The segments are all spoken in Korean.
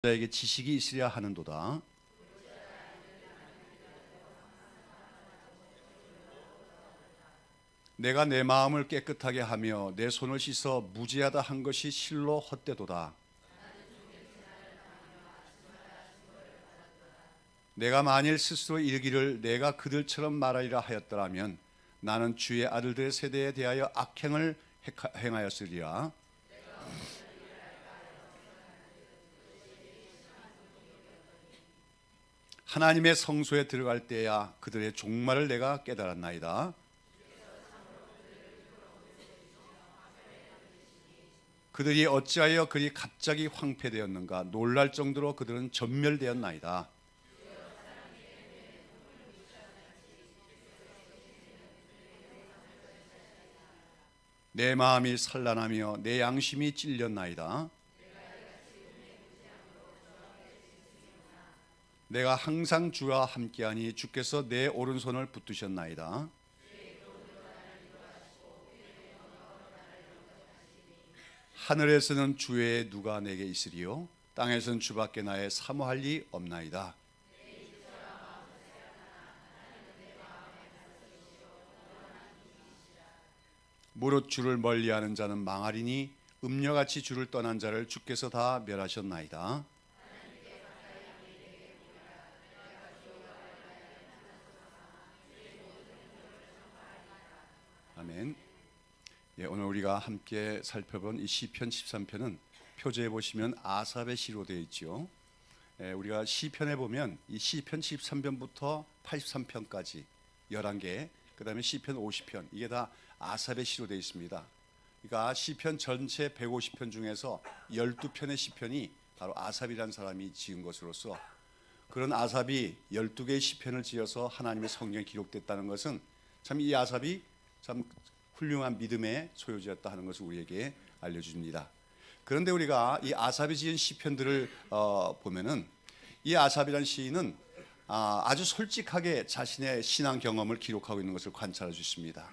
자에게 지식이 있으려 하는도다. 내가 내 마음을 깨끗하게 하며 내 손을 씻어 무죄하다 한 것이 실로 헛되도다. 내가 만일 스스로 이르기를 내가 그들처럼 말하리라 하였더라면 나는 주의 아들들의 세대에 대하여 악행을 행하였으리라. 하나님의 성소에 들어갈 때야 그들의 종말을 내가 깨달았나이다. 그들이 어찌하여 그리 갑자기 황폐되었는가? 놀랄 정도로 그들은 전멸되었나이다. 내 마음이 산란하며 내 양심이 찔렸나이다. 내가 항상 주와 함께하니 주께서 내 오른손을 붙드셨나이다. 하늘에서는 주 외에 누가 내게 있으리요? 땅에서는 주밖에 나의 사모할 리 없나이다. 무릇 주를 멀리하는 자는 망하리니 음녀같이 주를 떠난 자를 주께서 다 멸하셨나이다. 아멘. 오늘 우리가 함께 살펴본 이 시편 13편은 표제에 보시면 아삽의 시로 되어 있죠. 우리가 시편에 보면 이 시편 13편부터 83편까지 11개, 그 다음에 시편 50편, 이게 다 아삽의 시로 되어 있습니다. 그러니까 시편 전체 150편 중에서 12편의 시편이 바로 아삽이라는 사람이 지은 것으로서, 그런 아삽이 12개의 시편을 지어서 하나님의 성경에 기록됐다는 것은 참 이 아삽이 참 훌륭한 믿음의 소유자였다 하는 것을 우리에게 알려줍니다. 그런데 우리가 이 아삽이 지은 시편들을 보면은 이 아삽이라는 시인은 아주 솔직하게 자신의 신앙 경험을 기록하고 있는 것을 관찰할 수 있습니다.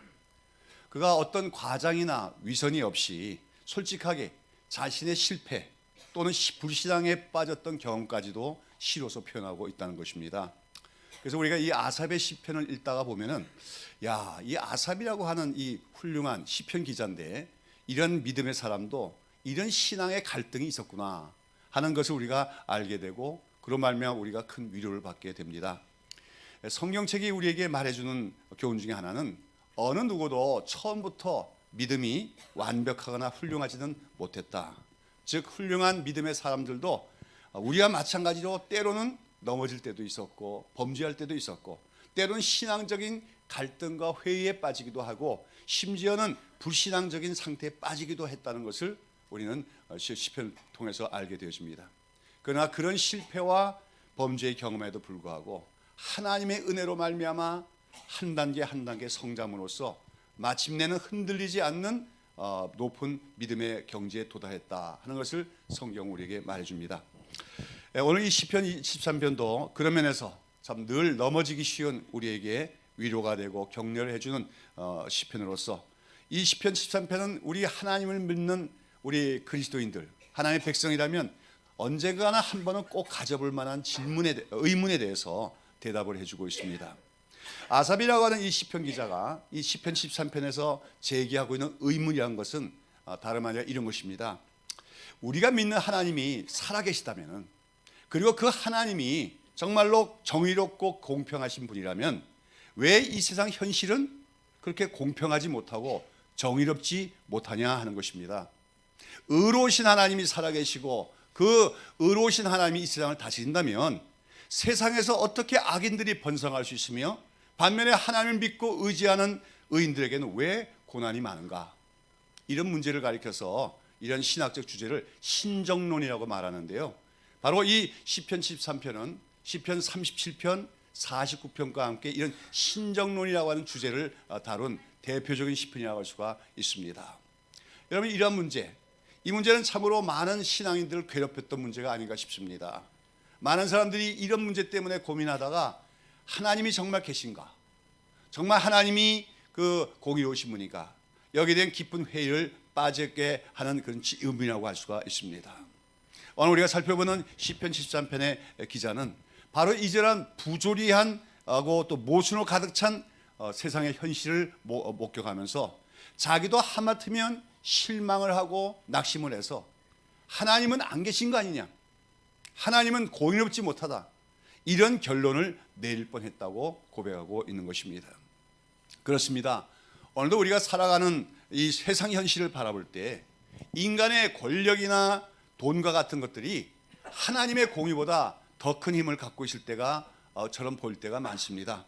그가 어떤 과장이나 위선이 없이 솔직하게 자신의 실패 또는 불신앙에 빠졌던 경험까지도 시로서 표현하고 있다는 것입니다. 그래서 우리가 이 아삽의 시편을 읽다가 보면은 이 아삽이라고 하는 이 훌륭한 시편 기자인데 이런 믿음의 사람도 이런 신앙의 갈등이 있었구나 하는 것을 우리가 알게 되고, 그런 말미암아 우리가 큰 위로를 받게 됩니다. 성경책이 우리에게 말해주는 교훈 중에 하나는 어느 누구도 처음부터 믿음이 완벽하거나 훌륭하지는 못했다. 즉 훌륭한 믿음의 사람들도 우리와 마찬가지로 때로는 넘어질 때도 있었고 범죄할 때도 있었고 때로는 신앙적인 갈등과 회의에 빠지기도 하고 심지어는 불신앙적인 상태에 빠지기도 했다는 것을 우리는 시편을 통해서 알게 되어집니다. 그러나 그런 실패와 범죄의 경험에도 불구하고 하나님의 은혜로 말미암아 한 단계 한 단계 성장함으로써 마침내는 흔들리지 않는 높은 믿음의 경지에 도달했다 하는 것을 성경 우리에게 말해줍니다. 오늘 이 시편 13편도 그런 면에서 참 늘 넘어지기 쉬운 우리에게 위로가 되고 격려를 해주는 시편으로서 이 시편 13편은 우리 하나님을 믿는 우리 그리스도인들, 하나님의 백성이라면 언젠가나 한 번은 꼭 가져볼 만한 의문에 대해서 대답을 해주고 있습니다. 아삽이라고 하는 이 시편 기자가 이 시편 13편에서 제기하고 있는 의문이라는 것은 다름 아니라 이런 것입니다. 우리가 믿는 하나님이 살아계시다면, 그리고 그 하나님이 정말로 정의롭고 공평하신 분이라면 왜 이 세상 현실은 그렇게 공평하지 못하고 정의롭지 못하냐 하는 것입니다. 의로우신 하나님이 살아계시고 그 의로우신 하나님이 이 세상을 다스린다면 세상에서 어떻게 악인들이 번성할 수 있으며 반면에 하나님을 믿고 의지하는 의인들에게는 왜 고난이 많은가? 이런 문제를 가리켜서 이런 신학적 주제를 신정론이라고 말하는데요. 바로 이 시편 13편은 시편 37편, 49편과 함께 이런 신정론이라고 하는 주제를 다룬 대표적인 시편이라고 할 수가 있습니다. 여러분, 이러한 문제, 이 문제는 참으로 많은 신앙인들을 괴롭혔던 문제가 아닌가 싶습니다. 많은 사람들이 이런 문제 때문에 고민하다가 하나님이 정말 계신가? 정말 하나님이 그 공의로우신 분인가? 여기에 대한 깊은 회의를 빠지게 하는 그런 의문이라고 할 수가 있습니다. 오늘 우리가 살펴보는 시편 13편의 기자는 바로 이러한 부조리한 하고 또 모순으로 가득 찬 세상의 현실을 목격하면서 자기도 하마터면 실망을 하고 낙심을 해서 하나님은 안 계신 거 아니냐, 하나님은 공의롭지 못하다, 이런 결론을 내릴 뻔했다고 고백하고 있는 것입니다. 그렇습니다. 오늘도 우리가 살아가는 이 세상 현실을 바라볼 때 인간의 권력이나 돈과 같은 것들이 하나님의 공의보다 더 큰 힘을 갖고 있을 때가 처럼 보일 때가 많습니다.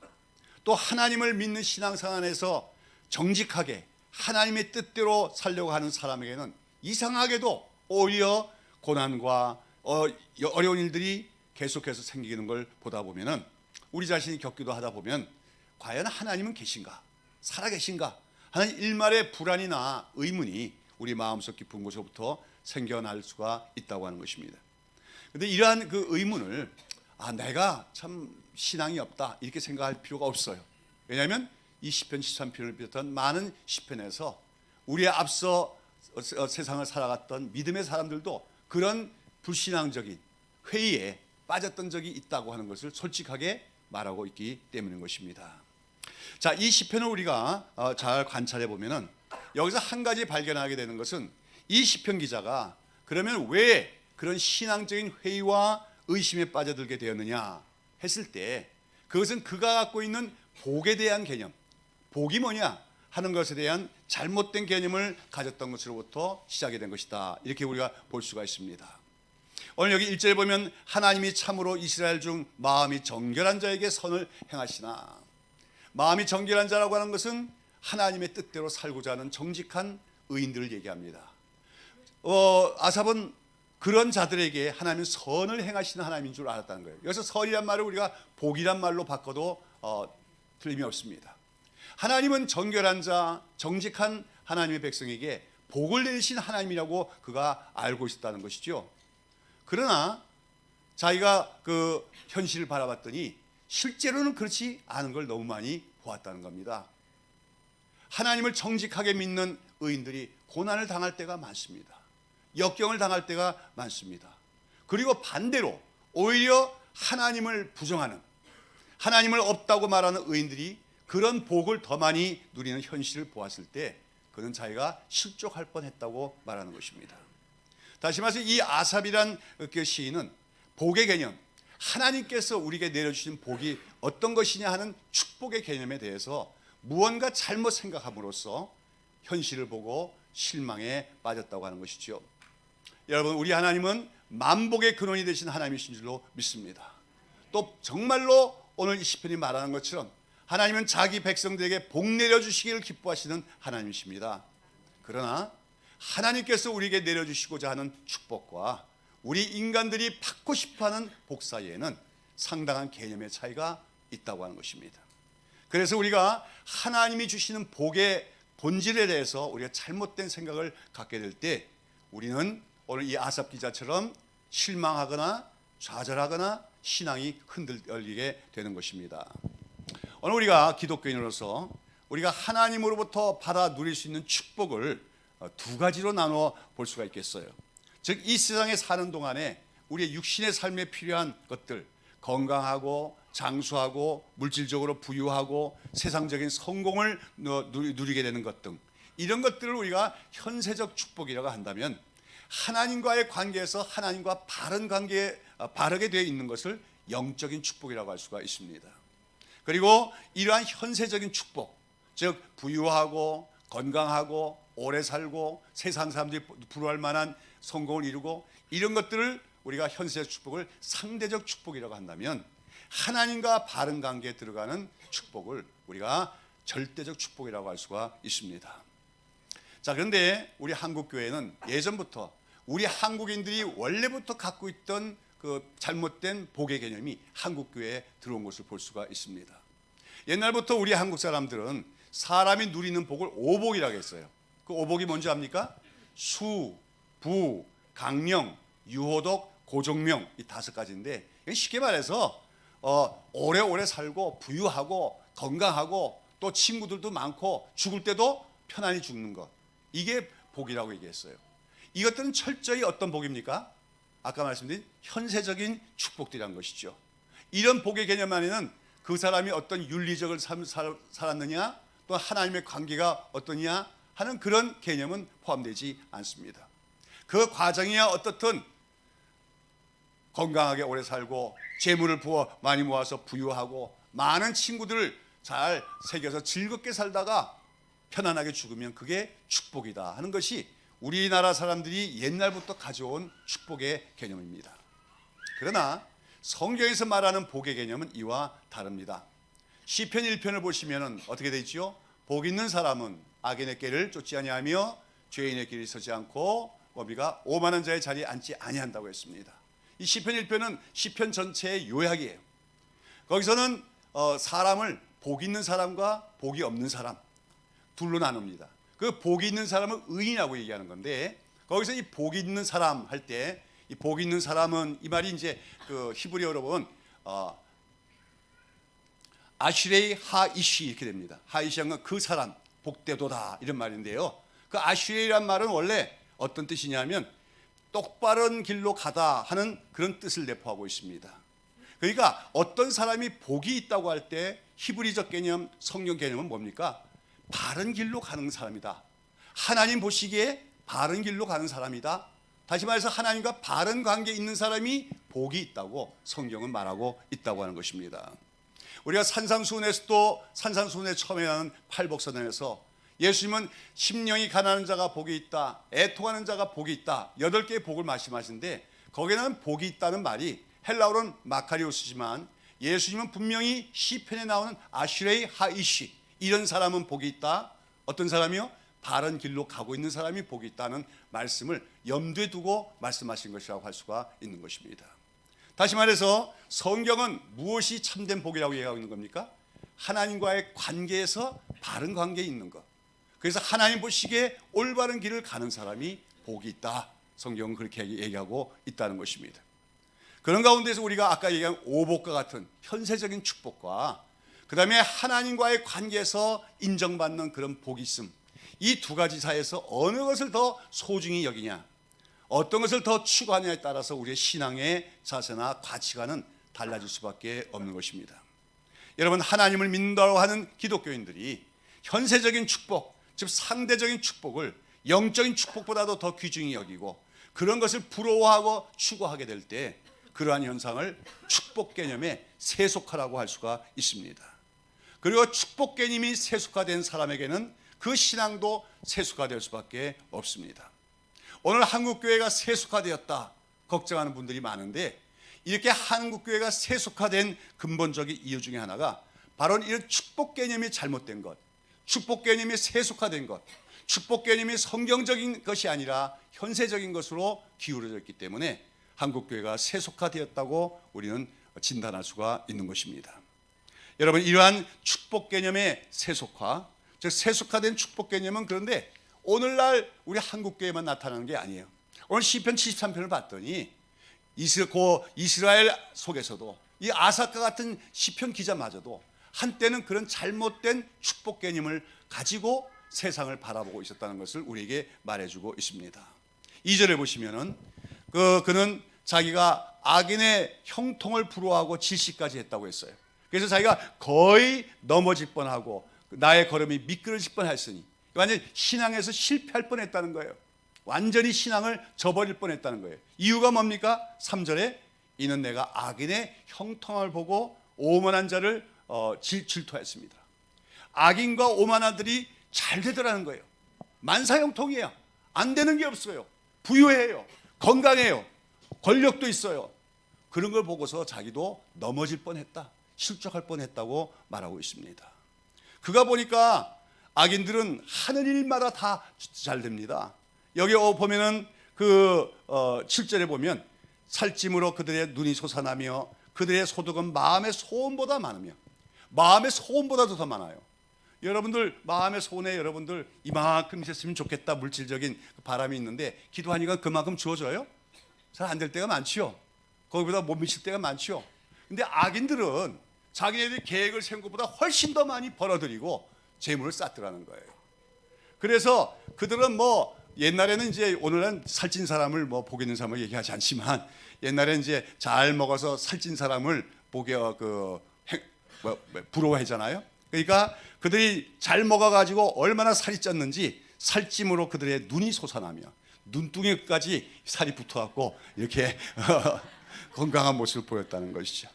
또 하나님을 믿는 신앙생활 안에서 정직하게 하나님의 뜻대로 살려고 하는 사람에게는 이상하게도 오히려 고난과 어려운 일들이 계속해서 생기는 걸 보다 보면은 우리 자신이 겪기도 하다 보면 과연 하나님은 계신가, 살아계신가 하는 일말의 불안이나 의문이 우리 마음속 깊은 곳에부터 생겨날 수가 있다고 하는 것입니다. 그런데 이러한 그 의문을 내가 참 신앙이 없다 이렇게 생각할 필요가 없어요. 왜냐하면 이 시편 13편을 비롯한 많은 시편에서 우리의 앞서 세상을 살아갔던 믿음의 사람들도 그런 불신앙적인 회의에 빠졌던 적이 있다고 하는 것을 솔직하게 말하고 있기 때문인 것입니다. 자, 이 시편을 우리가 잘 관찰해 보면은 여기서 한 가지 발견하게 되는 것은 이 시편 기자가 그러면 왜 그런 신앙적인 회의와 의심에 빠져들게 되었느냐 했을 때 그것은 그가 갖고 있는 복에 대한 개념, 복이 뭐냐 하는 것에 대한 잘못된 개념을 가졌던 것으로부터 시작이 된 것이다, 이렇게 우리가 볼 수가 있습니다. 오늘 여기 1절에 보면 하나님이 참으로 이스라엘 중 마음이 정결한 자에게 선을 행하시나, 마음이 정결한 자라고 하는 것은 하나님의 뜻대로 살고자 하는 정직한 의인들을 얘기합니다. 아삽은 그런 자들에게 하나님은 선을 행하시는 하나님인 줄 알았다는 거예요. 여기서 선이란 말을 우리가 복이란 말로 바꿔도 틀림이 없습니다. 하나님은 정결한 자, 정직한 하나님의 백성에게 복을 내리신 하나님이라고 그가 알고 있었다는 것이죠. 그러나 자기가 그 현실을 바라봤더니 실제로는 그렇지 않은 걸 너무 많이 보았다는 겁니다. 하나님을 정직하게 믿는 의인들이 고난을 당할 때가 많습니다. 역경을 당할 때가 많습니다. 그리고 반대로 오히려 하나님을 부정하는, 하나님을 없다고 말하는 의인들이 그런 복을 더 많이 누리는 현실을 보았을 때 그는 자기가 실족할 뻔했다고 말하는 것입니다. 다시 말해서 이 아삽이란 그 시인은 복의 개념, 하나님께서 우리에게 내려주신 복이 어떤 것이냐 하는 축복의 개념에 대해서 무언가 잘못 생각함으로써 현실을 보고 실망에 빠졌다고 하는 것이죠. 여러분, 우리 하나님은 만복의 근원이 되신 하나님이신 줄로 믿습니다. 또 정말로 오늘 이 시편이 말하는 것처럼 하나님은 자기 백성들에게 복 내려주시기를 기뻐하시는 하나님이십니다. 그러나 하나님께서 우리에게 내려주시고자 하는 축복과 우리 인간들이 받고 싶어하는 복 사이에는 상당한 개념의 차이가 있다고 하는 것입니다. 그래서 우리가 하나님이 주시는 복의 본질에 대해서 우리가 잘못된 생각을 갖게 될 때 우리는 오늘 이 아삽 기자처럼 실망하거나 좌절하거나 신앙이 흔들리게 되는 것입니다. 오늘 우리가 기독교인으로서 우리가 하나님으로부터 받아 누릴 수 있는 축복을 두 가지로 나눠 볼 수가 있겠어요. 즉, 이 세상에 사는 동안에 우리의 육신의 삶에 필요한 것들, 건강하고 장수하고 물질적으로 부유하고 세상적인 성공을 누리게 되는 것 등 이런 것들을 우리가 현세적 축복이라고 한다면 하나님과의 관계에서 하나님과 바른 관계에 바르게 되어 있는 것을 영적인 축복이라고 할 수가 있습니다. 그리고 이러한 현세적인 축복, 즉 부유하고 건강하고 오래 살고 세상 사람들이 부러워할 만한 성공을 이루고 이런 것들을 우리가 현세적 축복을 상대적 축복이라고 한다면 하나님과 바른 관계에 들어가는 축복을 우리가 절대적 축복이라고 할 수가 있습니다. 자, 그런데 우리 한국교회는 예전부터 우리 한국인들이 원래부터 갖고 있던 그 잘못된 복의 개념이 한국교회에 들어온 것을 볼 수가 있습니다. 옛날부터 우리 한국 사람들은 사람이 누리는 복을 오복이라고 했어요. 그 오복이 뭔지 압니까? 수, 부, 강령, 유호독, 고종명, 이 5가지인데 쉽게 말해서 오래오래 살고 부유하고 건강하고 또 친구들도 많고 죽을 때도 편안히 죽는 것, 이게 복이라고 얘기했어요. 이것들은 철저히 어떤 복입니까? 아까 말씀드린 현세적인 축복들이란 것이죠. 이런 복의 개념 안에는 그 사람이 어떤 윤리적을 살았느냐, 또 하나님의 관계가 어떠냐 하는 그런 개념은 포함되지 않습니다. 그 과정이야 어떻든 건강하게 오래 살고 재물을 많이 모아서 부유하고 많은 친구들을 잘 새겨서 즐겁게 살다가 편안하게 죽으면 그게 축복이다 하는 것이 우리나라 사람들이 옛날부터 가져온 축복의 개념입니다. 그러나 성경에서 말하는 복의 개념은 이와 다릅니다. 시편 1편을 보시면 어떻게 되어 있죠? 복 있는 사람은 악인의 길을 쫓지 아니하며 죄인의 길을 서지 않고 우리가 오만한 자의 자리에 앉지 아니한다고 했습니다. 이 시편 1편은 시편 전체의 요약이에요. 거기서는 사람을 복 있는 사람과 복이 없는 사람 둘로 나눕니다. 그 복이 있는 사람은 의인이라고 얘기하는 건데, 거기서 이 복이 있는 사람 할 때 이 복이 있는 사람은 이 말이 이제 그 히브리어로 보면 아슈레이 하이시 이렇게 됩니다. 하이시한 건 그 사람, 복되도다 이런 말인데요. 그 아슈레이란 말은 원래 어떤 뜻이냐면 똑바른 길로 가다 하는 그런 뜻을 내포하고 있습니다. 그러니까 어떤 사람이 복이 있다고 할 때 히브리적 개념, 성경 개념은 뭡니까? 바른 길로 가는 사람이다. 하나님 보시기에 바른 길로 가는 사람이다. 다시 말해서 하나님과 바른 관계에 있는 사람이 복이 있다고 성경은 말하고 있다고 하는 것입니다. 우리가 산상수훈에서도 산상수훈에 처음에 하는 팔복선언에서 예수님은 심령이 가난한 자가 복이 있다, 애통하는 자가 복이 있다, 8개의 복을 말씀하시는데 거기에는 복이 있다는 말이 헬라어로는 마카리오스지만 예수님은 분명히 시편에 나오는 아슈레이 하이시 이런 사람은 복이 있다. 어떤 사람이요? 바른 길로 가고 있는 사람이 복이 있다는 말씀을 염두에 두고 말씀하신 것이라고 할 수가 있는 것입니다. 다시 말해서 성경은 무엇이 참된 복이라고 얘기하고 있는 겁니까? 하나님과의 관계에서 바른 관계에 있는 것. 그래서 하나님 보시기에 올바른 길을 가는 사람이 복이 있다. 성경은 그렇게 얘기하고 있다는 것입니다. 그런 가운데서 우리가 아까 얘기한 오복과 같은 현세적인 축복과 그 다음에 하나님과의 관계에서 인정받는 그런 복이 있음, 이 두 가지 사이에서 어느 것을 더 소중히 여기냐, 어떤 것을 더 추구하냐에 따라서 우리의 신앙의 자세나 가치관은 달라질 수밖에 없는 것입니다. 여러분, 하나님을 믿는다고 하는 기독교인들이 현세적인 축복, 즉 상대적인 축복을 영적인 축복보다도 더 귀중히 여기고 그런 것을 부러워하고 추구하게 될 때 그러한 현상을 축복 개념의 세속화라고 할 수가 있습니다. 그리고 축복 개념이 세속화된 사람에게는 그 신앙도 세속화될 수밖에 없습니다. 오늘 한국교회가 세속화되었다 걱정하는 분들이 많은데, 이렇게 한국교회가 세속화된 근본적인 이유 중에 하나가 바로 이런 축복 개념이 잘못된 것, 축복 개념이 세속화된 것, 축복 개념이 성경적인 것이 아니라 현세적인 것으로 기울어져 있기 때문에 한국교회가 세속화되었다고 우리는 진단할 수가 있는 것입니다. 여러분, 이러한 축복 개념의 세속화, 즉 세속화된 축복 개념은 그런데 오늘날 우리 한국교회만 나타나는 게 아니에요. 오늘 시편 73편을 봤더니 이스라엘 속에서도 이 아사카 같은 시편 기자마저도 한때는 그런 잘못된 축복 개념을 가지고 세상을 바라보고 있었다는 것을 우리에게 말해주고 있습니다. 2절에 보시면은 그는 자기가 악인의 형통을 부러워하고 질시까지 했다고 했어요. 그래서 자기가 거의 넘어질 뻔하고 나의 걸음이 미끄러질 뻔했으니 완전히 신앙에서 실패할 뻔했다는 거예요. 완전히 신앙을 저버릴 뻔했다는 거예요. 이유가 뭡니까? 3절에 이는 내가 악인의 형통을 보고 오만한 자를 질투했습니다. 악인과 오만한들이 잘 되더라는 거예요. 만사형통이에요. 안 되는 게 없어요. 부유해요. 건강해요. 권력도 있어요. 그런 걸 보고서 자기도 넘어질 뻔했다, 실족할 뻔했다고 말하고 있습니다. 그가 보니까 악인들은 하는 일마다 다 잘 됩니다. 여기 보면은 7절에 보면 살찜으로 그들의 눈이 솟아나며 그들의 소득은 마음의 소원보다 많으며, 마음의 소원보다도 더 많아요. 여러분들 마음의 소원에 여러분들 이만큼 있었으면 좋겠다 물질적인 바람이 있는데 기도하니까 그만큼 주어져요? 잘 안 될 때가 많지요. 거기보다 못 미칠 때가 많지요. 근데 악인들은 자기네들이 계획을 세운 것보다 훨씬 더 많이 벌어들이고 재물을 쌓더라는 거예요. 그래서 그들은 옛날에는 이제 오늘은 살찐 사람을 뭐 복 있는 사람을 얘기하지 않지만 옛날에는 이제 잘 먹어서 살찐 사람을 복에 부러워하잖아요. 그러니까 그들이 잘 먹어가지고 얼마나 살이 쪘는지 살찜으로 그들의 눈이 솟아나며 눈두덩이까지 살이 붙어갖고 이렇게 건강한 모습을 보였다는 것이죠.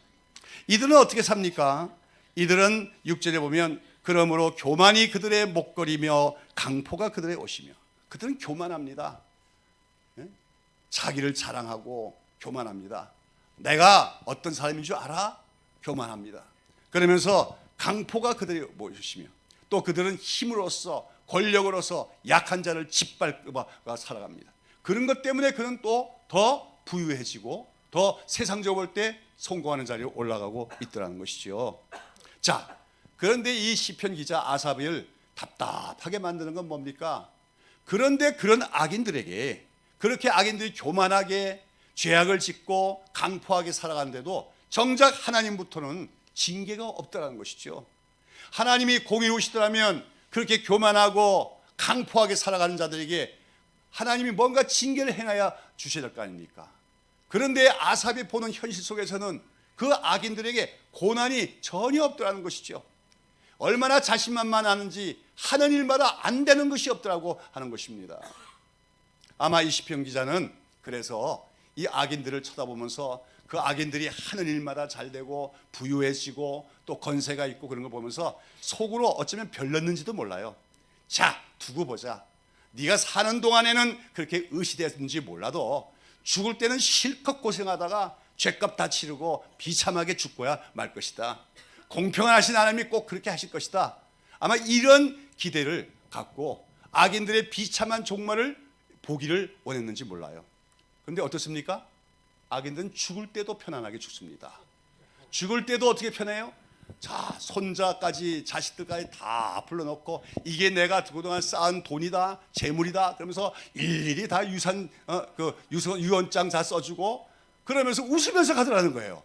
이들은 어떻게 삽니까? 이들은 6절에 보면 그러므로 교만이 그들의 목걸이며 강포가 옷이며, 그들은 교만합니다. 자기를 자랑하고 교만합니다. 내가 어떤 사람인 줄 알아? 교만합니다. 그러면서 강포가 그들의 옷이며, 또 그들은 힘으로써 권력으로서 약한 자를 짓밟아 살아갑니다. 그런 것 때문에 그는 또 더 부유해지고 더 세상적으로 볼 때 성공하는 자리에 올라가고 있더라는 것이죠. 자, 그런데 이 시편 기자 아삽을 답답하게 만드는 건 뭡니까? 그런데 그런 악인들에게, 그렇게 악인들이 교만하게 죄악을 짓고 강포하게 살아가는데도 정작 하나님부터는 징계가 없다는 것이죠. 하나님이 공의로우시더라면 그렇게 교만하고 강포하게 살아가는 자들에게 하나님이 뭔가 징계를 행하여 주셔야 될 거 아닙니까? 그런데 아삽이 보는 현실 속에서는 그 악인들에게 고난이 전혀 없더라는 것이죠. 얼마나 자신만만하는지 하는 일마다 안 되는 것이 없더라고 하는 것입니다. 아마 이 시편 기자는 그래서 이 악인들을 쳐다보면서 그 악인들이 하는 일마다 잘 되고 부유해지고 또 건세가 있고 그런 걸 보면서 속으로 어쩌면 별렀는지도 몰라요. 자, 두고 보자. 네가 사는 동안에는 그렇게 의시됐는지 몰라도 죽을 때는 실컷 고생하다가 죄값 다 치르고 비참하게 죽고야 말 것이다. 공평하신 하나님이 꼭 그렇게 하실 것이다. 아마 이런 기대를 갖고 악인들의 비참한 종말을 보기를 원했는지 몰라요. 그런데 어떻습니까? 악인들은 죽을 때도 편안하게 죽습니다. 죽을 때도 어떻게 편해요? 자, 손자까지 자식들까지 다 불러놓고 이게 내가 그동안 쌓은 돈이다, 재물이다 그러면서 일일이 다 유언장 다 써주고 그러면서 웃으면서 가더라는 거예요.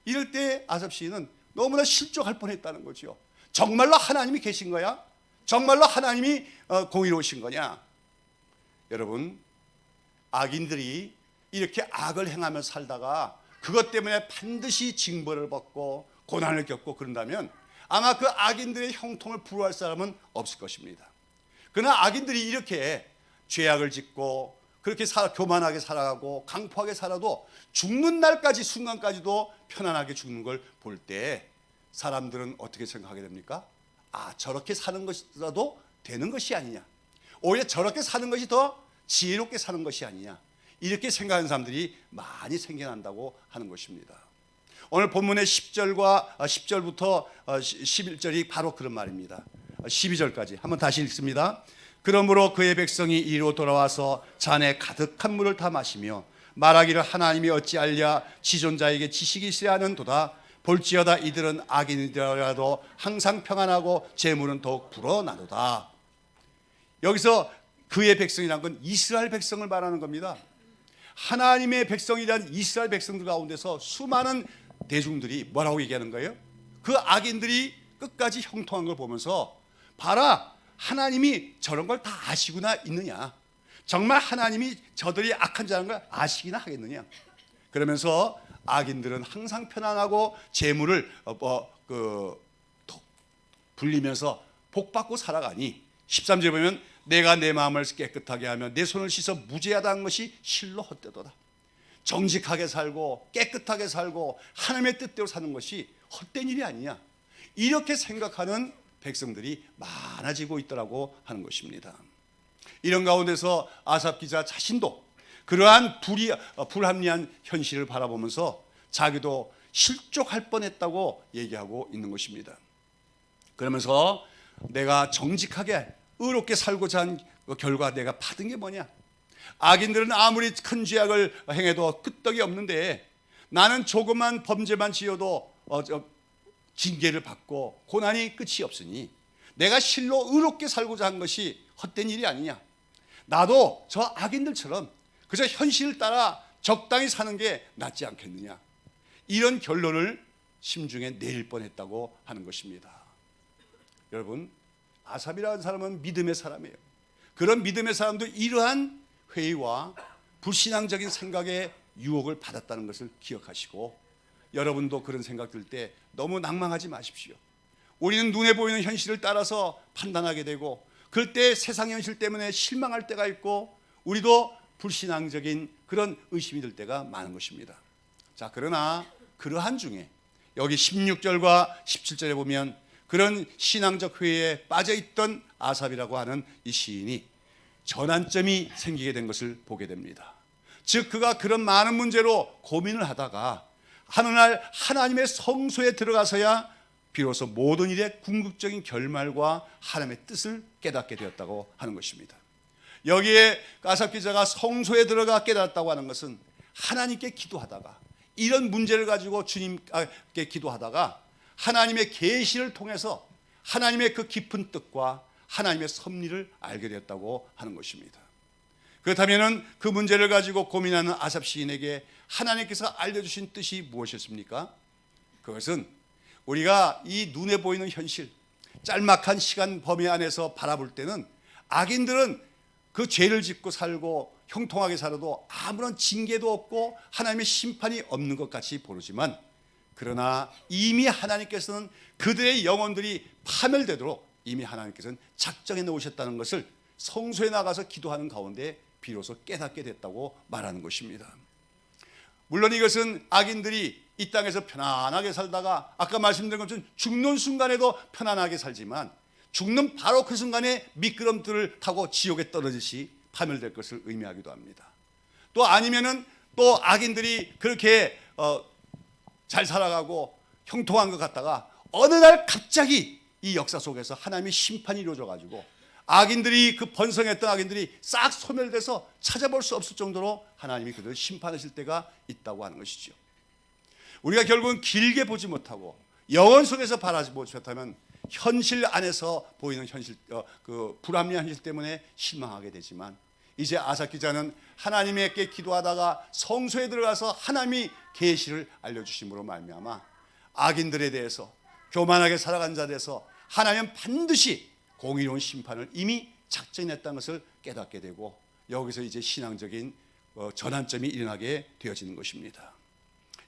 이럴 때 아삽 시인은 너무나 실족할 뻔했다는 거죠. 정말로 하나님이 계신 거야? 정말로 하나님이 공의로우신 거냐? 여러분, 악인들이 이렇게 악을 행하며 살다가 그것 때문에 반드시 징벌을 받고 고난을 겪고 그런다면 아마 그 악인들의 형통을 부러워할 사람은 없을 것입니다. 그러나 악인들이 이렇게 죄악을 짓고 그렇게 교만하게 살아가고 강포하게 살아도 죽는 날까지 순간까지도 편안하게 죽는 걸 볼 때 사람들은 어떻게 생각하게 됩니까? 아, 저렇게 사는 것이라도 되는 것이 아니냐, 오히려 저렇게 사는 것이 더 지혜롭게 사는 것이 아니냐, 이렇게 생각하는 사람들이 많이 생겨난다고 하는 것입니다. 오늘 본문의 10절부터 11절이 바로 그런 말입니다. 12절까지 한번 다시 읽습니다. 그러므로 그의 백성이 이리로 돌아와서 잔에 가득한 물을 다 마시며 말하기를 하나님이 어찌하랴 지존자에게 지식이 있어야 하는도다. 볼지어다 이들은 악인이더라도 항상 평안하고 재물은 더욱 불어나도다. 여기서 그의 백성이란 건 이스라엘 백성을 말하는 겁니다. 하나님의 백성이란 이스라엘 백성들 가운데서 수많은 대중들이 뭐라고 얘기하는 거예요? 그 악인들이 끝까지 형통한 걸 보면서 봐라, 하나님이 저런 걸 다 아시구나 있느냐, 정말 하나님이 저들이 악한 자라는 걸 아시기나 하겠느냐. 그러면서 악인들은 항상 편안하고 재물을 불리면서 복받고 살아가니 13절에 보면 내가 내 마음을 깨끗하게 하며 내 손을 씻어 무죄하다는 것이 실로 헛되도다. 정직하게 살고 깨끗하게 살고 하나님의 뜻대로 사는 것이 헛된 일이 아니냐, 이렇게 생각하는 백성들이 많아지고 있더라고 하는 것입니다. 이런 가운데서 아삽 기자 자신도 그러한 불합리한 현실을 바라보면서 자기도 실족할 뻔했다고 얘기하고 있는 것입니다. 그러면서 내가 정직하게 의롭게 살고자 한 결과 내가 받은 게 뭐냐? 악인들은 아무리 큰 죄악을 행해도 끄떡이 없는데 나는 조그만 범죄만 지어도 징계를 받고 고난이 끝이 없으니 내가 실로 의롭게 살고자 한 것이 헛된 일이 아니냐. 나도 저 악인들처럼 그저 현실을 따라 적당히 사는 게 낫지 않겠느냐. 이런 결론을 심중에 내릴 뻔했다고 하는 것입니다. 여러분, 아삽이라는 사람은 믿음의 사람이에요. 그런 믿음의 사람도 이러한 회의와 불신앙적인 생각의 유혹을 받았다는 것을 기억하시고, 여러분도 그런 생각 들 때 너무 낭망하지 마십시오. 우리는 눈에 보이는 현실을 따라서 판단하게 되고, 그럴 때 세상 현실 때문에 실망할 때가 있고, 우리도 불신앙적인 그런 의심이 들 때가 많은 것입니다. 자, 그러나 그러한 중에 여기 16절과 17절에 보면 그런 신앙적 회의에 빠져있던 아삽이라고 하는 이 시인이 전환점이 생기게 된 것을 보게 됩니다. 즉, 그가 그런 많은 문제로 고민을 하다가 어느 날 하나님의 성소에 들어가서야 비로소 모든 일의 궁극적인 결말과 하나님의 뜻을 깨닫게 되었다고 하는 것입니다. 여기에 아삽 기자가 성소에 들어가 깨달았다고 하는 것은 하나님께 기도하다가, 이런 문제를 가지고 주님께 기도하다가 하나님의 계시를 통해서 하나님의 그 깊은 뜻과 하나님의 섭리를 알게 되었다고 하는 것입니다. 그렇다면 그 문제를 가지고 고민하는 아삽 시인에게 하나님께서 알려주신 뜻이 무엇이었습니까? 그것은 우리가 이 눈에 보이는 현실, 짤막한 시간 범위 안에서 바라볼 때는 악인들은 그 죄를 짓고 살고 형통하게 살아도 아무런 징계도 없고 하나님의 심판이 없는 것 같이 보이지만, 그러나 이미 하나님께서는 그들의 영혼들이 파멸되도록 이미 하나님께서는 작정해 놓으셨다는 것을 성소에 나가서 기도하는 가운데 비로소 깨닫게 됐다고 말하는 것입니다. 물론 이것은 악인들이 이 땅에서 편안하게 살다가 아까 말씀드린 것처럼 죽는 순간에도 편안하게 살지만, 죽는 바로 그 순간에 미끄럼틀을 타고 지옥에 떨어지시 파멸될 것을 의미하기도 합니다. 또 아니면은 또 악인들이 그렇게 잘 살아가고 형통한 것 같다가 어느 날 갑자기 이 역사 속에서 하나님의 심판이 이루어져 가지고 악인들이, 그 번성했던 악인들이 싹 소멸돼서 찾아볼 수 없을 정도로 하나님이 그들을 심판하실 때가 있다고 하는 것이죠. 우리가 결국은 길게 보지 못하고 영혼 속에서 바라지 못하면 현실 안에서 보이는 현실, 그 불합리한 현실 때문에 실망하게 되지만, 이제 아삽 기자는 하나님께 기도하다가 성소에 들어가서 하나님이 계시를 알려주심으로 말미암아 악인들에 대해서, 교만하게 살아간 자에 대해서 하나님은 반드시 공의로운 심판을 이미 작정했다는 것을 깨닫게 되고, 여기서 이제 신앙적인 전환점이 일어나게 되어지는 것입니다.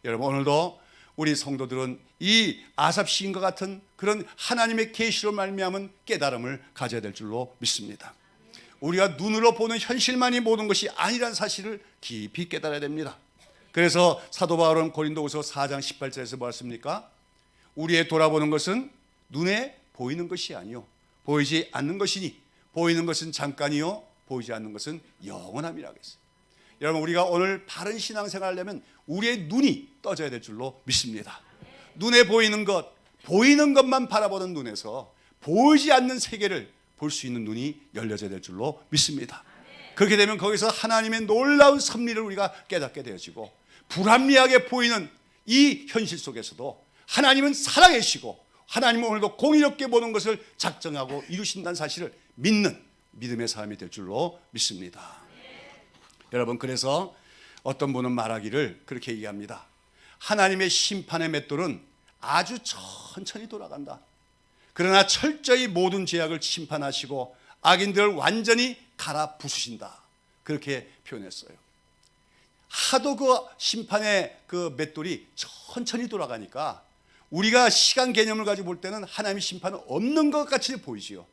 여러분, 오늘도 우리 성도들은 이 아삽 시인과 같은 그런 하나님의 계시로 말미암은 깨달음을 가져야 될 줄로 믿습니다. 우리가 눈으로 보는 현실만이 모든 것이 아니라는 사실을 깊이 깨달아야 됩니다. 그래서 사도 바울은 고린도후서 4장 18절에서 뭐했습니까? 우리의 돌아보는 것은 눈에 보이는 것이 아니요 보이지 않는 것이니, 보이는 것은 잠깐이요 보이지 않는 것은 영원함이라고 했어요. 여러분, 우리가 오늘 바른 신앙생활을 하려면 우리의 눈이 떠져야 될 줄로 믿습니다. 눈에 보이는 것, 보이는 것만 바라보는 눈에서 보이지 않는 세계를 볼 수 있는 눈이 열려져야 될 줄로 믿습니다. 그렇게 되면 거기서 하나님의 놀라운 섭리를 우리가 깨닫게 되어지고, 불합리하게 보이는 이 현실 속에서도 하나님은 살아계시고 하나님은 오늘도 공의롭게 보는 것을 작정하고 이루신다는 사실을 믿는 믿음의 사람이 될 줄로 믿습니다. 여러분, 그래서 어떤 분은 말하기를 그렇게 얘기합니다. 하나님의 심판의 맷돌은 아주 천천히 돌아간다. 그러나 철저히 모든 죄악을 심판하시고 악인들을 완전히 갈아 부수신다. 그렇게 표현했어요. 하도 그 심판의 그 맷돌이 천천히 돌아가니까 우리가 시간 개념을 가지고 볼 때는 하나님의 심판은 없는 것 같이 보이지요.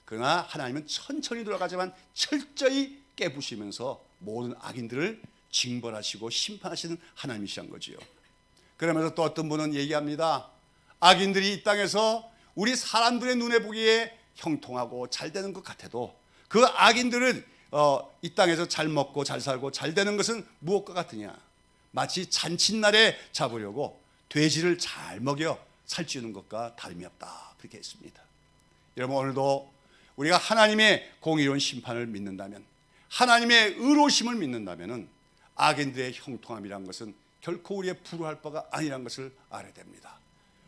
그러나 하나님은 천천히 돌아가지만 철저히 깨부시면서 모든 악인들을 징벌하시고 심판하시는 하나님이시란 거지요. 그러면서 또 어떤 분은 얘기합니다. 악인들이 이 땅에서 우리 사람들의 눈에 보기에 형통하고 잘 되는 것 같아도 그 악인들은 이 땅에서 잘 먹고 잘 살고 잘 되는 것은 무엇과 같으냐? 마치 잔칫날에 잡으려고 돼지를 잘 먹여 살찌우는 것과 다름이 없다. 그렇게 했습니다. 여러분, 오늘도 우리가 하나님의 공의로운 심판을 믿는다면, 하나님의 의로우심을 믿는다면 악인들의 형통함이란 것은 결코 우리의 부러워할 바가 아니라는 것을 알아야 됩니다.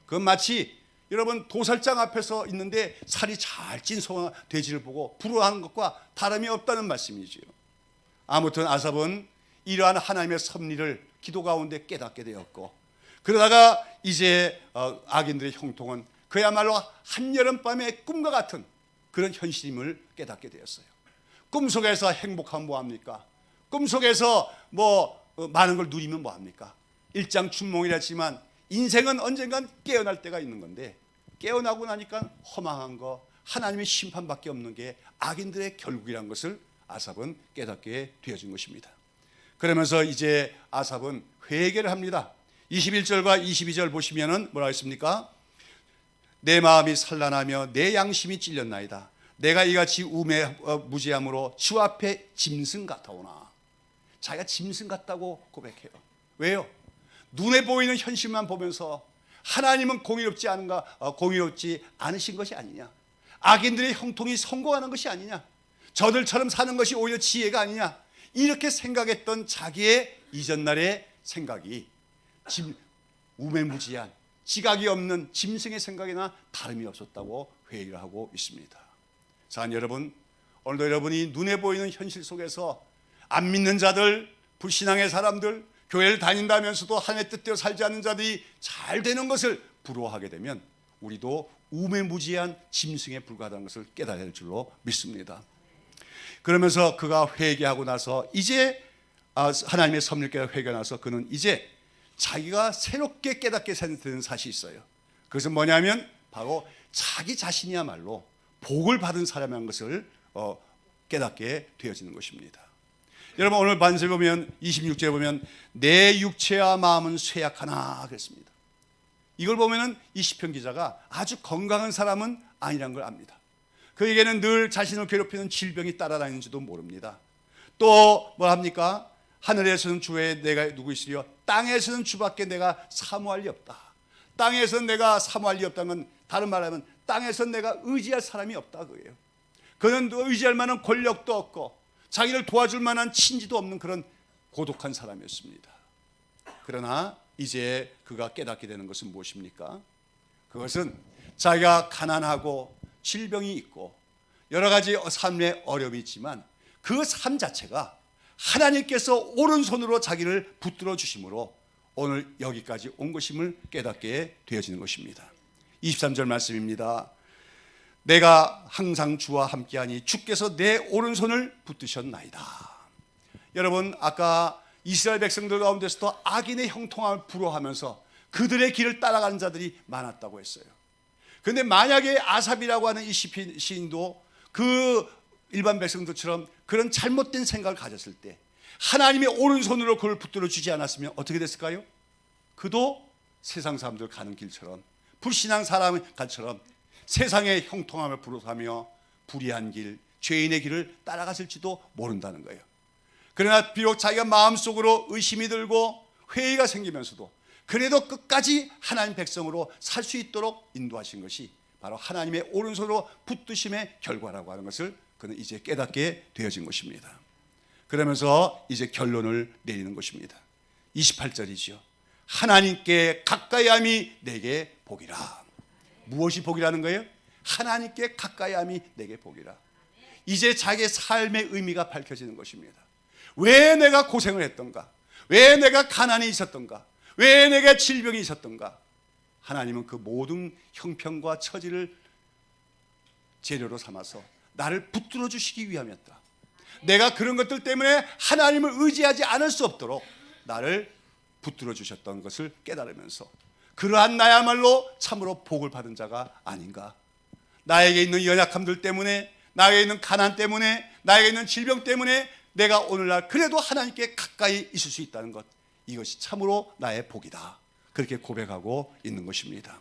그건 마치 여러분 도살장 앞에서 있는데 살이 잘 찐 소가 돼지를 보고 부러워하는 것과 다름이 없다는 말씀이지요. 아무튼 아삽은 이러한 하나님의 섭리를 기도 가운데 깨닫게 되었고, 그러다가 이제 악인들의 형통은 그야말로 한여름밤의 꿈과 같은 그런 현실임을 깨닫게 되었어요. 꿈속에서 행복하면 뭐합니까? 꿈속에서 많은 걸 누리면 뭐합니까? 일장춘몽이라 했지만 인생은 언젠간 깨어날 때가 있는 건데, 깨어나고 나니까 허망한 거, 하나님의 심판밖에 없는 게 악인들의 결국이란 것을 아삽은 깨닫게 되어진 것입니다. 그러면서 이제 아삽은 회개를 합니다. 21절과 22절 보시면은 뭐라 했습니까? 내 마음이 산란하며 내 양심이 찔렸나이다. 내가 이같이 무지함으로 주 앞에 짐승 같아오나. 자기가 짐승 같다고 고백해요. 왜요? 눈에 보이는 현실만 보면서 하나님은 공의롭지 않으신 것이 아니냐, 악인들의 형통이 성공하는 것이 아니냐, 저들처럼 사는 것이 오히려 지혜가 아니냐, 이렇게 생각했던 자기의 이전날의 생각이 우매무지한 지각이 없는 짐승의 생각이나 다름이 없었다고 회의를 하고 있습니다. 자, 여러분, 오늘도 여러분이 눈에 보이는 현실 속에서 안 믿는 자들, 불신앙의 사람들, 교회를 다닌다면서도 하나님의 뜻대로 살지 않는 자들이 잘 되는 것을 부러워하게 되면 우리도 우매무지한 짐승에 불과하다는 것을 깨달아야 할 줄로 믿습니다. 그러면서 그가 회개하고 나서 이제 하나님의 섭리를 깨달아 회개하고 나서 그는 이제 자기가 새롭게 깨닫게 되는 사실이 있어요. 그것은 뭐냐면 바로 자기 자신이야말로 복을 받은 사람이라는 것을 깨닫게 되어지는 것입니다. 여러분, 오늘 반세에 보면 26절에 보면 내 육체와 마음은 쇠약하나 그랬습니다. 이걸 보면은 이 시편 기자가 아주 건강한 사람은 아니란 걸 압니다. 그에게는 늘 자신을 괴롭히는 질병이 따라다니는지도 모릅니다. 또 뭐 합니까? 하늘에서는 주의 내가 누구 있으리요? 땅에서는 주밖에 내가 사모할 리 없다. 땅에서는 내가 사모할 리 없다는 건 다른 말하면 땅에서는 내가 의지할 사람이 없다 그예요. 그는 의지할 만한 권력도 없고 자기를 도와줄 만한 친지도 없는 그런 고독한 사람이었습니다. 그러나 이제 그가 깨닫게 되는 것은 무엇입니까? 그것은 자기가 가난하고 질병이 있고 여러 가지 삶의 어려움이 있지만 그 삶 자체가 하나님께서 오른손으로 자기를 붙들어 주심으로 오늘 여기까지 온 것임을 깨닫게 되어지는 것입니다. 23절 말씀입니다. 내가 항상 주와 함께하니 주께서 내 오른손을 붙드셨나이다. 여러분, 아까 이스라엘 백성들 가운데서도 악인의 형통함을 부러워하면서 그들의 길을 따라가는 자들이 많았다고 했어요. 그런데 만약에 아삽이라고 하는 이 시인도 그 일반 백성들처럼 그런 잘못된 생각을 가졌을 때 하나님의 오른손으로 그를 붙들어 주지 않았으면 어떻게 됐을까요? 그도 세상 사람들 가는 길처럼, 불신앙 사람의 길처럼 세상의 형통함을 부러워하며 불의한 길, 죄인의 길을 따라갔을지도 모른다는 거예요. 그러나 비록 자기가 마음속으로 의심이 들고 회의가 생기면서도 그래도 끝까지 하나님 백성으로 살 수 있도록 인도하신 것이 바로 하나님의 오른손으로 붙드심의 결과라고 하는 것을 그는 이제 깨닫게 되어진 것입니다. 그러면서 이제 결론을 내리는 것입니다. 28절이죠. 하나님께 가까이함이 내게 복이라. 무엇이 복이라는 거예요? 하나님께 가까이함이 내게 복이라. 이제 자기의 삶의 의미가 밝혀지는 것입니다. 왜 내가 고생을 했던가? 왜 내가 가난이 있었던가? 왜 내가 질병이 있었던가? 하나님은 그 모든 형편과 처지를 재료로 삼아서 나를 붙들어 주시기 위함이었다. 내가 그런 것들 때문에 하나님을 의지하지 않을 수 없도록 나를 붙들어 주셨던 것을 깨달으면서 그러한 나야말로 참으로 복을 받은 자가 아닌가. 나에게 있는 연약함들 때문에, 나에게 있는 가난 때문에, 나에게 있는 질병 때문에 내가 오늘날 그래도 하나님께 가까이 있을 수 있다는 것, 이것이 참으로 나의 복이다. 그렇게 고백하고 있는 것입니다.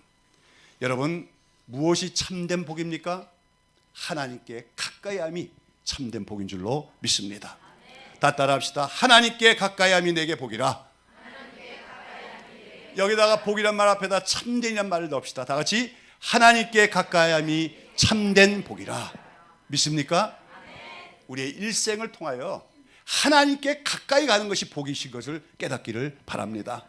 여러분, 무엇이 참된 복입니까? 하나님께 가까이함이 참된 복인 줄로 믿습니다. 다 따라합시다. 하나님께 가까이함이 내게 복이라. 여기다가 복이란 말 앞에다 참된이란 말을 넣읍시다. 다 같이 하나님께 가까이함이 참된 복이라. 믿습니까? 우리의 일생을 통하여 하나님께 가까이 가는 것이 복이신 것을 깨닫기를 바랍니다.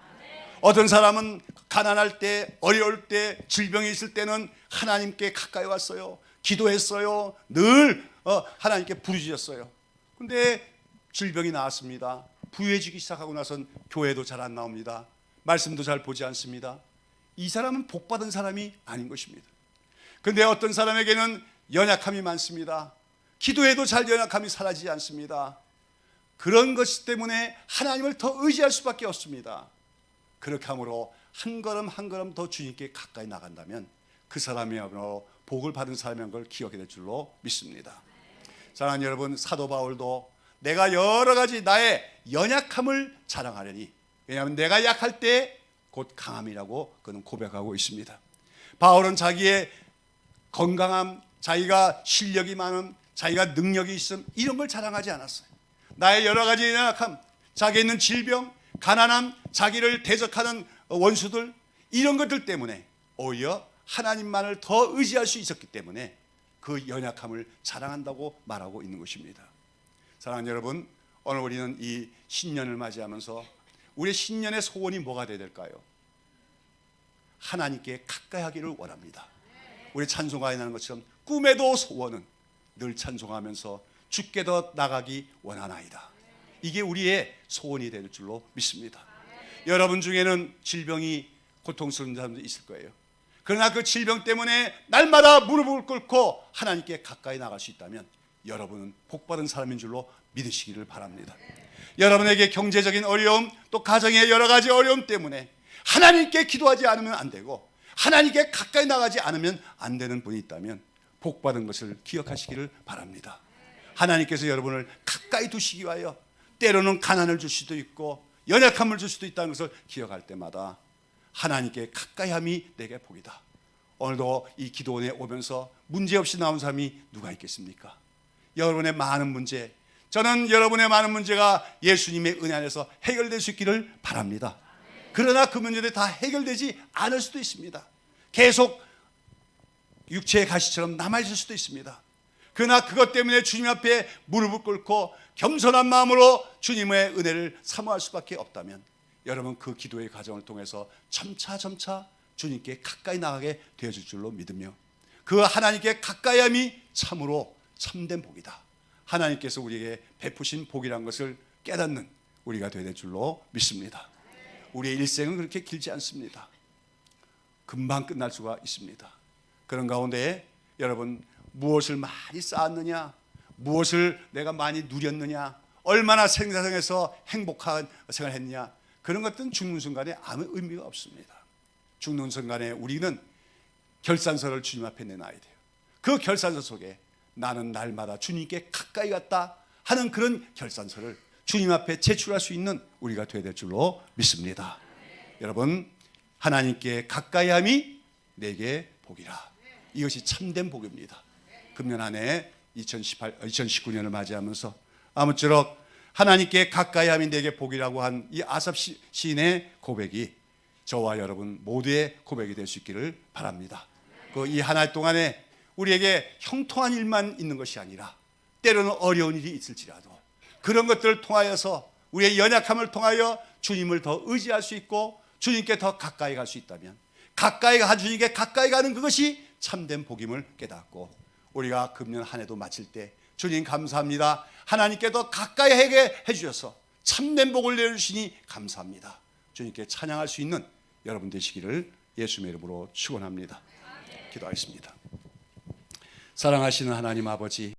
어떤 사람은 가난할 때, 어려울 때, 질병이 있을 때는 하나님께 가까이 왔어요. 기도했어요. 늘 하나님께 부르짖었어요. 근데 질병이 나왔습니다. 부유해지기 시작하고 나선 교회도 잘 안 나옵니다. 말씀도 잘 보지 않습니다. 이 사람은 복받은 사람이 아닌 것입니다. 근데 어떤 사람에게는 연약함이 많습니다. 기도해도 잘 연약함이 사라지지 않습니다. 그런 것 때문에 하나님을 더 의지할 수밖에 없습니다. 그렇게 함으로 한 걸음 한 걸음 더 주님께 가까이 나간다면 그 사람이야말로 복을 받은 사람인 걸 기억해야 될 줄로 믿습니다. 사랑하는 여러분, 사도 바울도 내가 여러 가지 나의 연약함을 자랑하려니, 왜냐하면 내가 약할 때 곧 강함이라고 그는 고백하고 있습니다. 바울은 자기의 건강함, 자기가 실력이 많음, 자기가 능력이 있음, 이런 걸 자랑하지 않았어요. 나의 여러 가지 연약함, 자기에 있는 질병, 가난함, 자기를 대적하는 원수들, 이런 것들 때문에 오히려 하나님만을 더 의지할 수 있었기 때문에 그 연약함을 자랑한다고 말하고 있는 것입니다. 사랑하는 여러분, 오늘 우리는 이 신년을 맞이하면서 우리의 신년의 소원이 뭐가 되어야 될까요? 하나님께 가까이 하기를 원합니다. 우리 찬송가에 나는 것처럼 꿈에도 소원은 늘 찬송하면서 주께 더 나가기 원하나이다. 이게 우리의 소원이 될 줄로 믿습니다. 여러분 중에는 질병이 고통스러운 사람도 있을 거예요. 그러나 그 질병 때문에 날마다 무릎을 꿇고 하나님께 가까이 나갈 수 있다면 여러분은 복받은 사람인 줄로 믿으시기를 바랍니다. 여러분에게 경제적인 어려움, 또 가정의 여러 가지 어려움 때문에 하나님께 기도하지 않으면 안 되고 하나님께 가까이 나가지 않으면 안 되는 분이 있다면 복받은 것을 기억하시기를 바랍니다. 하나님께서 여러분을 가까이 두시기 위하여 때로는 가난을 줄 수도 있고 연약함을 줄 수도 있다는 것을 기억할 때마다 하나님께 가까이함이 내게 복이다. 오늘도 이 기도원에 오면서 문제없이 나온 사람이 누가 있겠습니까? 여러분의 많은 문제, 저는 여러분의 많은 문제가 예수님의 은혜 안에서 해결될 수 있기를 바랍니다. 그러나 그 문제들이 다 해결되지 않을 수도 있습니다. 계속 육체의 가시처럼 남아있을 수도 있습니다. 그러나 그것 때문에 주님 앞에 무릎을 꿇고 겸손한 마음으로 주님의 은혜를 사모할 수밖에 없다면 여러분 그 기도의 과정을 통해서 점차 주님께 가까이 나가게 되어질 줄로 믿으며 그 하나님께 가까이함이 참으로 참된 복이다. 하나님께서 우리에게 베푸신 복이라는 것을 깨닫는 우리가 되어야 될 줄로 믿습니다. 우리의 일생은 그렇게 길지 않습니다. 금방 끝날 수가 있습니다. 그런 가운데 여러분 무엇을 많이 쌓았느냐, 무엇을 내가 많이 누렸느냐, 얼마나 생사상에서 행복한 생활을 했느냐, 그런 것들은 죽는 순간에 아무 의미가 없습니다. 죽는 순간에 우리는 결산서를 주님 앞에 내놔야 돼요. 그 결산서 속에 나는 날마다 주님께 가까이 갔다 하는 그런 결산서를 주님 앞에 제출할 수 있는 우리가 되어야 될 줄로 믿습니다. 여러분, 하나님께 가까이함이 내게 복이라. 이것이 참된 복입니다. 금년 한 해 2019년을 맞이하면서 아무쪼록 하나님께 가까이함이 내게 복이라고 한 이 아삽 시인의 고백이 저와 여러분 모두의 고백이 될 수 있기를 바랍니다. 그 이 한 해 동안에 우리에게 형통한 일만 있는 것이 아니라 때로는 어려운 일이 있을지라도 그런 것들을 통하여서 우리의 연약함을 통하여 주님을 더 의지할 수 있고 주님께 더 가까이 갈 수 있다면 주님께 가까이 가는 그것이 참된 복임을 깨닫고 우리가 금년 한 해도 마칠 때 주님 감사합니다. 하나님께 더 가까이 하게 해주셔서 참된 복을 내주시니 감사합니다. 주님께 찬양할 수 있는 여러분 되시기를 예수님의 이름으로 축원합니다. 기도하겠습니다. 사랑하시는 하나님 아버지,